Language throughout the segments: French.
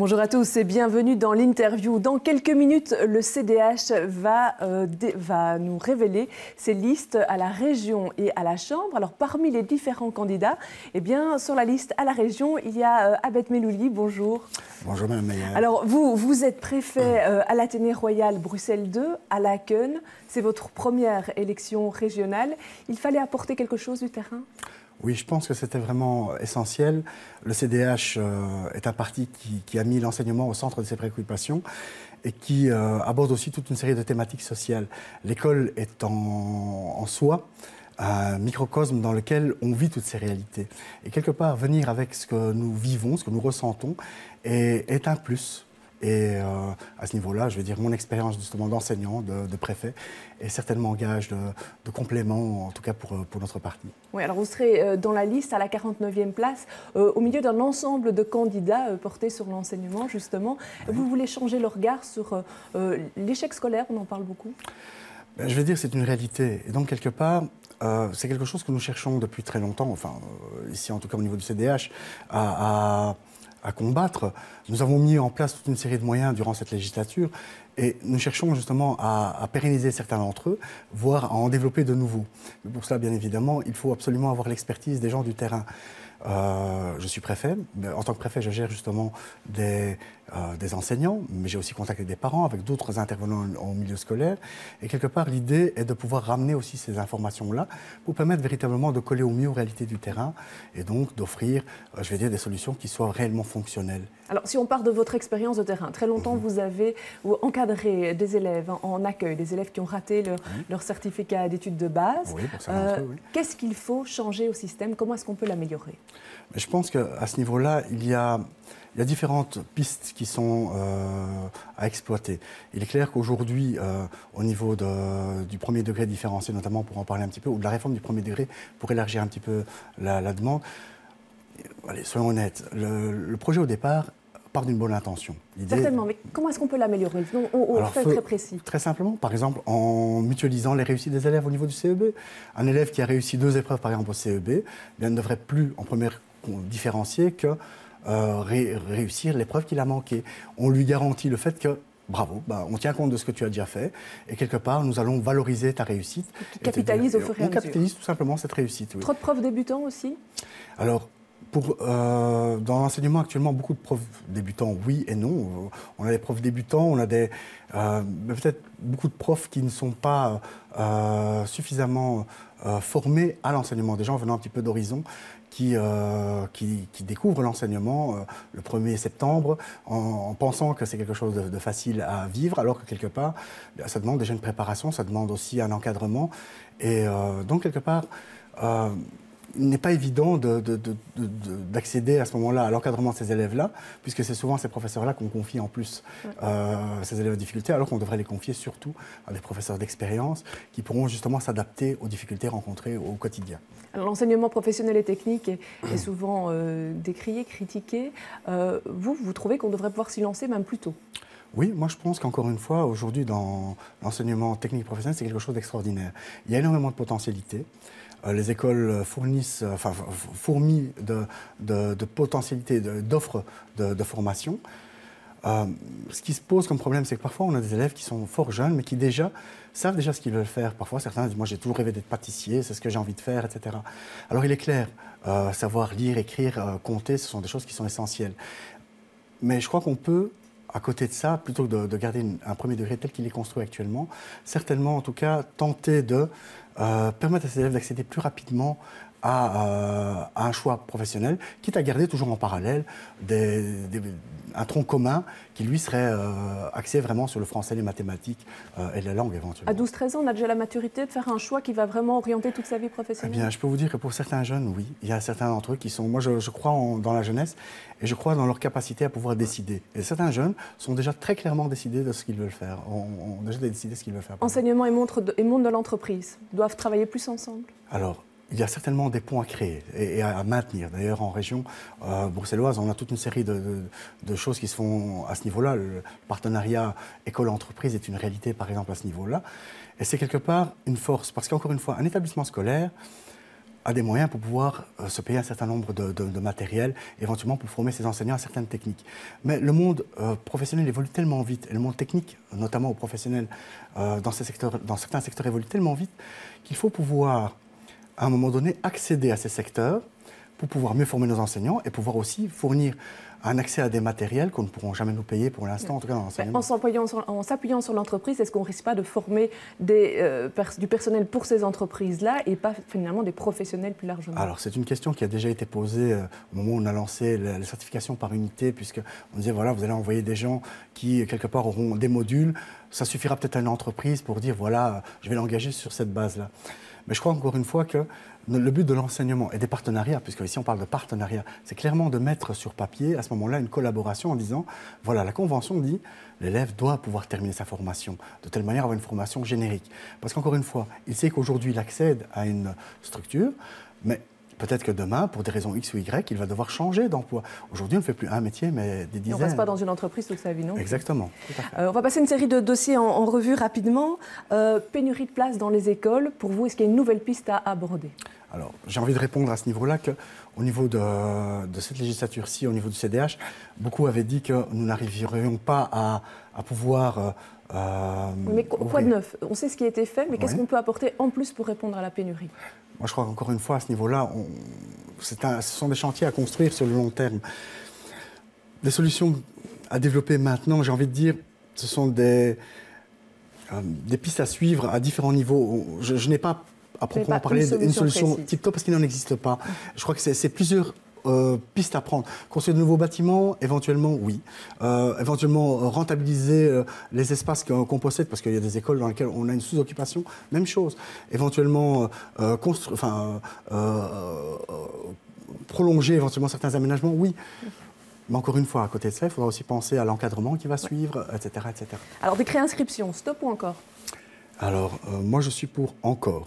Bonjour à tous et bienvenue dans l'interview. Dans quelques minutes, le CDH va nous révéler ses listes à la région et à la Chambre. Alors parmi les différents candidats, sur la liste à la région, il y a Abed Melouli. Bonjour. Bonjour Mme Meyer. Alors vous êtes préfet à l'Athénée Royal Bruxelles 2, à Laken. C'est votre première élection régionale. Il fallait apporter quelque chose du terrain ? Oui, je pense que c'était vraiment essentiel. Le CDH est un parti qui a mis l'enseignement au centre de ses préoccupations et qui aborde aussi toute une série de thématiques sociales. L'école est en soi un microcosme dans lequel on vit toutes ces réalités. Et quelque part, venir avec ce que nous vivons, ce que nous ressentons, est un plus. Et à ce niveau-là, je veux dire, mon expérience justement d'enseignant, de préfet, est certainement gage de complément, en tout cas pour notre parti. Oui, alors vous serez dans la liste à la 49e place, au milieu d'un ensemble de candidats portés sur l'enseignement, justement. Oui. Vous voulez changer le regard sur l'échec scolaire, on en parle beaucoup ? Je veux dire, c'est une réalité. Et donc, quelque part, c'est quelque chose que nous cherchons depuis très longtemps, enfin, ici en tout cas au niveau du CDH, à combattre. Nous avons mis en place toute une série de moyens durant cette législature et nous cherchons justement à pérenniser certains d'entre eux, voire à en développer de nouveaux. Mais pour cela, bien évidemment, il faut absolument avoir l'expertise des gens du terrain. Je suis préfet. En tant que préfet, je gère justement des enseignants, mais j'ai aussi contacté des parents avec d'autres intervenants au milieu scolaire. Et quelque part, l'idée est de pouvoir ramener aussi ces informations-là pour permettre véritablement de coller au mieux aux réalités du terrain et donc d'offrir, je vais dire, des solutions qui soient réellement fonctionnelles. Alors, si on part de votre expérience de terrain, très longtemps, vous avez encadré des élèves en accueil, des élèves qui ont raté leur certificat d'études de base. Oui, pour certains d'entre eux, oui. Qu'est-ce qu'il faut changer au système? Comment est-ce qu'on peut l'améliorer? Je pense qu'à ce niveau-là, il y a différentes pistes qui sont à exploiter. Il est clair qu'aujourd'hui, au niveau du premier degré différencié, notamment pour en parler un petit peu, ou de la réforme du premier degré, pour élargir un petit peu la demande, allez, soyons honnêtes, le projet au départ part d'une bonne intention. Certainement, mais comment est-ce qu'on peut l'améliorer? On fait très précis. Très simplement, par exemple, en mutualisant les réussites des élèves au niveau du CEB. Un élève qui a réussi 2 épreuves, par exemple, au CEB, ne devrait plus, en première différencier, que réussir l'épreuve qu'il a manquée. On lui garantit le fait que bravo, on tient compte de ce que tu as déjà fait et quelque part, nous allons valoriser ta réussite. Qui capitalise au fur et à mesure. On capitalise tout simplement cette réussite. Oui. Trop de profs débutants aussi? Alors, dans l'enseignement actuellement, beaucoup de profs débutants, oui et non. On a des profs débutants, on a peut-être beaucoup de profs qui ne sont pas suffisamment formés à l'enseignement. Des gens venant un petit peu d'horizon qui découvrent l'enseignement le 1er septembre en pensant que c'est quelque chose de facile à vivre, alors que quelque part, ça demande déjà une préparation, ça demande aussi un encadrement. Et donc, quelque part, il n'est pas évident d'accéder à ce moment-là à l'encadrement de ces élèves-là, puisque c'est souvent ces professeurs-là qu'on confie en plus ces élèves de difficultés, alors qu'on devrait les confier surtout à des professeurs d'expérience qui pourront justement s'adapter aux difficultés rencontrées au quotidien. L'enseignement professionnel et technique est souvent décrié, critiqué. Vous trouvez qu'on devrait pouvoir s'y lancer même plus tôt? Oui, moi je pense qu'encore une fois, aujourd'hui, dans l'enseignement technique professionnel, c'est quelque chose d'extraordinaire. Il y a énormément de potentialités. Les écoles fournissent, fourmillent de potentialités, d'offres de formation. Ce qui se pose comme problème, c'est que parfois on a des élèves qui sont fort jeunes, mais qui savent déjà ce qu'ils veulent faire. Parfois, certains disent « moi j'ai toujours rêvé d'être pâtissier, c'est ce que j'ai envie de faire, etc. » Alors il est clair, savoir lire, écrire, compter, ce sont des choses qui sont essentielles. Mais je crois qu'on peut, à côté de ça, plutôt que de garder un premier degré tel qu'il est construit actuellement, certainement en tout cas tenter de permettre à ces élèves d'accéder plus rapidement à un choix professionnel, quitte à garder toujours en parallèle un tronc commun qui, lui, serait axé vraiment sur le français, les mathématiques et la langue, éventuellement. À 12-13 ans, on a déjà la maturité de faire un choix qui va vraiment orienter toute sa vie professionnelle? Eh bien, je peux vous dire que pour certains jeunes, oui. Il y a certains d'entre eux qui sont... Moi, je crois dans la jeunesse et je crois dans leur capacité à pouvoir décider. Et certains jeunes sont déjà très clairement décidés de ce qu'ils veulent faire, ont déjà décidé ce qu'ils veulent faire. Enseignement et monde de l'entreprise doivent travailler plus ensemble? Alors, il y a certainement des ponts à créer et à maintenir. D'ailleurs, en région bruxelloise, on a toute une série de choses qui se font à ce niveau-là. Le partenariat école-entreprise est une réalité, par exemple, à ce niveau-là. Et c'est quelque part une force, parce qu'encore une fois, un établissement scolaire a des moyens pour pouvoir se payer un certain nombre de matériel, éventuellement pour former ses enseignants à certaines techniques. Mais le monde professionnel évolue tellement vite, et le monde technique, notamment aux professionnels dans certains secteurs, évolue tellement vite qu'il faut pouvoir, à un moment donné, accéder à ces secteurs pour pouvoir mieux former nos enseignants et pouvoir aussi fournir un accès à des matériels qu'on ne pourront jamais nous payer pour l'instant, en tout cas dans l'enseignement. En s'appuyant sur l'entreprise, est-ce qu'on ne risque pas de former du personnel pour ces entreprises-là et pas finalement des professionnels plus largement? Alors c'est une question qui a déjà été posée au moment où on a lancé les certifications par unité, puisqu'on disait voilà, vous allez envoyer des gens qui quelque part auront des modules, ça suffira peut-être à une entreprise pour dire voilà, je vais l'engager sur cette base-là. Mais je crois encore une fois que le but de l'enseignement et des partenariats, puisque ici on parle de partenariat, c'est clairement de mettre sur papier à ce moment-là une collaboration en disant, voilà, la Convention dit, l'élève doit pouvoir terminer sa formation, de telle manière avoir une formation générique. Parce qu'encore une fois, il sait qu'aujourd'hui il accède à une structure, mais peut-être que demain, pour des raisons X ou Y, il va devoir changer d'emploi. Aujourd'hui, on ne fait plus un métier, mais des dizaines. Et on ne reste pas dans une entreprise toute sa vie, non? Exactement. Tout à fait. On va passer une série de dossiers en revue rapidement. Pénurie de places dans les écoles. Pour vous, est-ce qu'il y a une nouvelle piste à aborder? Alors, j'ai envie de répondre à ce niveau-là qu'au niveau de cette législature-ci, au niveau du CDH, beaucoup avaient dit que nous n'arriverions pas à pouvoir... mais quoi de neuf? On sait ce qui a été fait, mais qu'est-ce qu'on peut apporter en plus pour répondre à la pénurie? Moi, je crois qu'encore une fois, à ce niveau-là, ce sont des chantiers à construire sur le long terme. Des solutions à développer maintenant, j'ai envie de dire, ce sont des pistes à suivre à différents niveaux. Je n'ai pas à proprement parler d'une solution tip-top parce qu'il n'en existe pas. Je crois que c'est plusieurs pistes à prendre. Construire de nouveaux bâtiments, éventuellement, oui. Éventuellement, rentabiliser les espaces qu'on possède, parce qu'il y a des écoles dans lesquelles on a une sous-occupation, même chose. Éventuellement, prolonger éventuellement certains aménagements, oui. Mais encore une fois, à côté de ça, il faudra aussi penser à l'encadrement qui va suivre, etc., etc. Alors, des réinscriptions, stop ou encore? Alors, moi, je suis pour encore.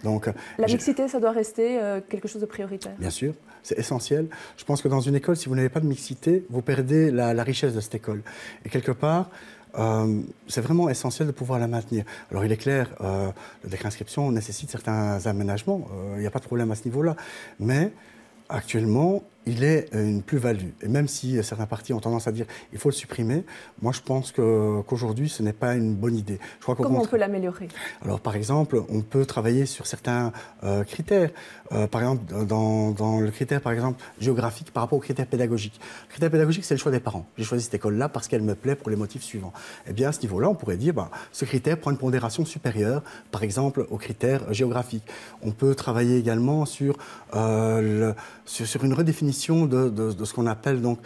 Donc, la mixité, ça doit rester quelque chose de prioritaire? Bien sûr, c'est essentiel. Je pense que dans une école, si vous n'avez pas de mixité, vous perdez la richesse de cette école. Et quelque part, c'est vraiment essentiel de pouvoir la maintenir. Alors il est clair, le décret d'inscription nécessite certains aménagements, il n'y a pas de problème à ce niveau-là. Mais actuellement, il est une plus-value. Et même si certains partis ont tendance à dire qu'il faut le supprimer, moi je pense qu'aujourd'hui ce n'est pas une bonne idée. Je crois Comment on peut l'améliorer? Alors par exemple, on peut travailler sur certains critères. Par exemple, dans le critère par exemple, géographique par rapport aux critères pédagogiques. Le critère pédagogique, c'est le choix des parents. J'ai choisi cette école-là parce qu'elle me plaît pour les motifs suivants. Eh bien à ce niveau-là, on pourrait dire ce critère prend une pondération supérieure, par exemple, aux critères géographiques. On peut travailler également sur une redéfinition de ce qu'on appelle donc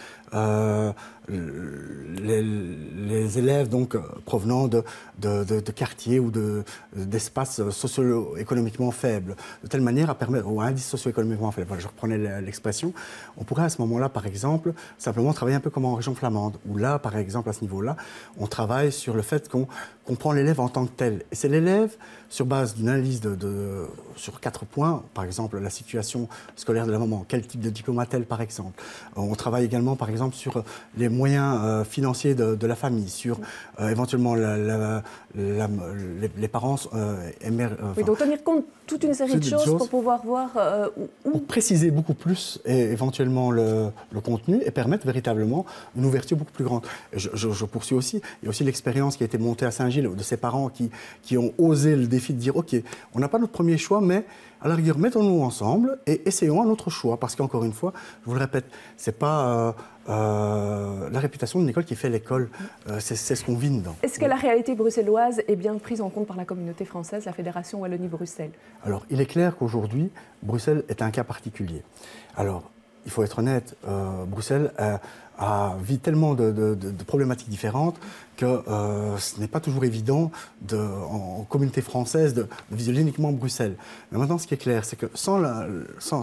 les élèves donc provenant de quartiers ou d'espaces socio-économiquement faibles, de telle manière à permettre, ou indice socio-économiquement faible, voilà, je reprenais l'expression, on pourrait à ce moment-là, par exemple, simplement travailler un peu comme en région flamande, où là, par exemple, à ce niveau-là, on travaille sur le fait qu'on prend l'élève en tant que tel. Et c'est l'élève, sur base d'une analyse sur 4 points, par exemple, la situation scolaire de la maman, quel type de diplôme a-t-elle, par exemple. On travaille également, par exemple, sur les moyens financiers de la famille, sur éventuellement les parents... oui, donc tenir compte toute une série de choses pour pouvoir voir pour préciser beaucoup plus éventuellement le contenu et permettre véritablement une ouverture beaucoup plus grande. Je poursuis aussi, il y a aussi l'expérience qui a été montée à Saint-Gilles de ces parents qui ont osé le défi de dire ok, on n'a pas notre premier choix, mais à la rigueur, mettons-nous ensemble et essayons un autre choix. Parce qu'encore une fois, je vous le répète, c'est pas la réputation d'une école qui fait l'école, c'est ce qu'on vit dedans. Est-ce que la réalité bruxelloise est bien prise en compte par la communauté française, la Fédération Wallonie-Bruxelles? Alors, il est clair qu'aujourd'hui, Bruxelles est un cas particulier. Alors, il faut être honnête, Bruxelles vit tellement de problématiques différentes que ce n'est pas toujours évident en communauté française de viser uniquement Bruxelles. Mais maintenant, ce qui est clair, c'est que sans la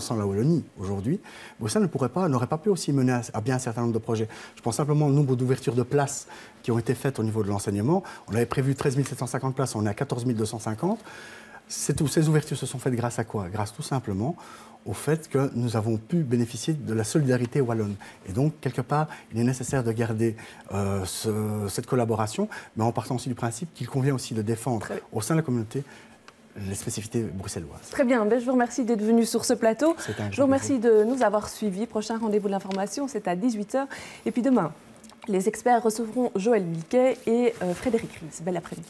Wallonie, aujourd'hui, Bruxelles n'aurait pas pu aussi mener à bien un certain nombre de projets. Je pense simplement au nombre d'ouvertures de places qui ont été faites au niveau de l'enseignement. On avait prévu 13 750 places, on est à 14 250. Ces ouvertures se sont faites grâce à quoi? Grâce tout simplement au fait que nous avons pu bénéficier de la solidarité wallonne. Et donc, quelque part, il est nécessaire de garder cette collaboration, mais en partant aussi du principe qu'il convient aussi de défendre au sein de la communauté les spécificités bruxelloises. Très bien, je vous remercie d'être venu sur ce plateau. Je vous remercie de nous avoir suivis. Prochain rendez-vous de l'information, c'est à 18h. Et puis demain, les experts recevront Joël Milquet et Frédéric Ries. Bel après-midi.